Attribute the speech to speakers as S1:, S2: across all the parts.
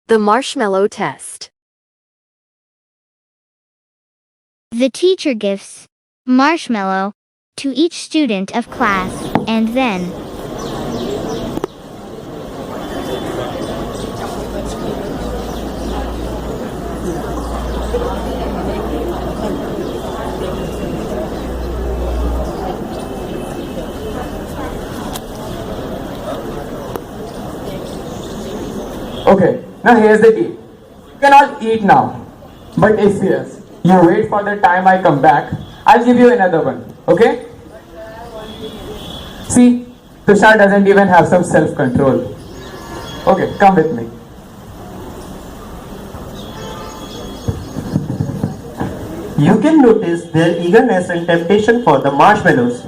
S1: The marshmallow test.
S2: The teacher gives marshmallow to each student of class, and then
S3: Okay, now here's the deal. You can all eat now. But if yes, you wait for the time I come back, I'll give you another one. Okay? See, Tushar doesn't even have some self-control. Okay, come with me.
S4: You can notice their eagerness and temptation for the marshmallows.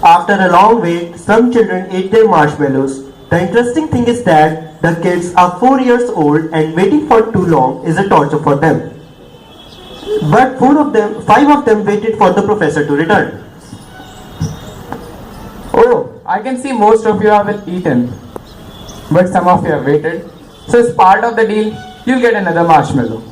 S4: After a long wait, some children ate their marshmallows. The interesting thing is that the kids are 4 years old and waiting for too long is a torture for them. But 5 of them waited for the professor to return.
S3: Oh, I can see most of you haven't eaten. But some of you have waited. So as part of the deal, you'll get another marshmallow.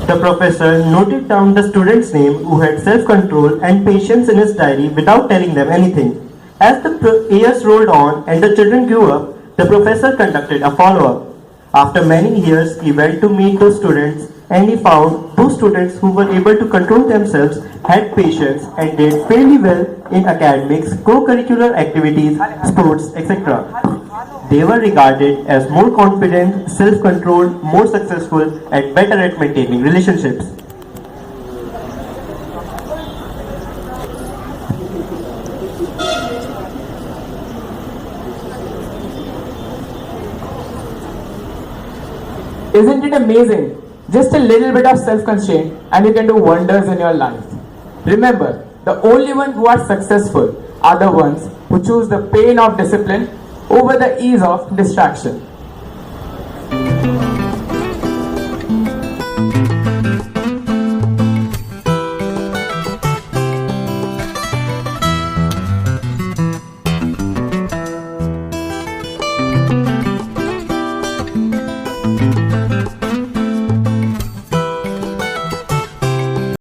S4: The professor noted down the student's name who had self-control and patience in his diary without telling them anything. As the years rolled on and the children grew up, the professor conducted a follow-up. After many years, he went to meet those students and he found those students who were able to control themselves had patience and did fairly well in academics, co-curricular activities, sports, etc. They were regarded as more confident, self-controlled, more successful, and better at maintaining relationships.
S3: Isn't it amazing? Just a little bit of self-constraint and you can do wonders in your life. Remember, the only ones who are successful are the ones who choose the pain of discipline over the ease of distraction.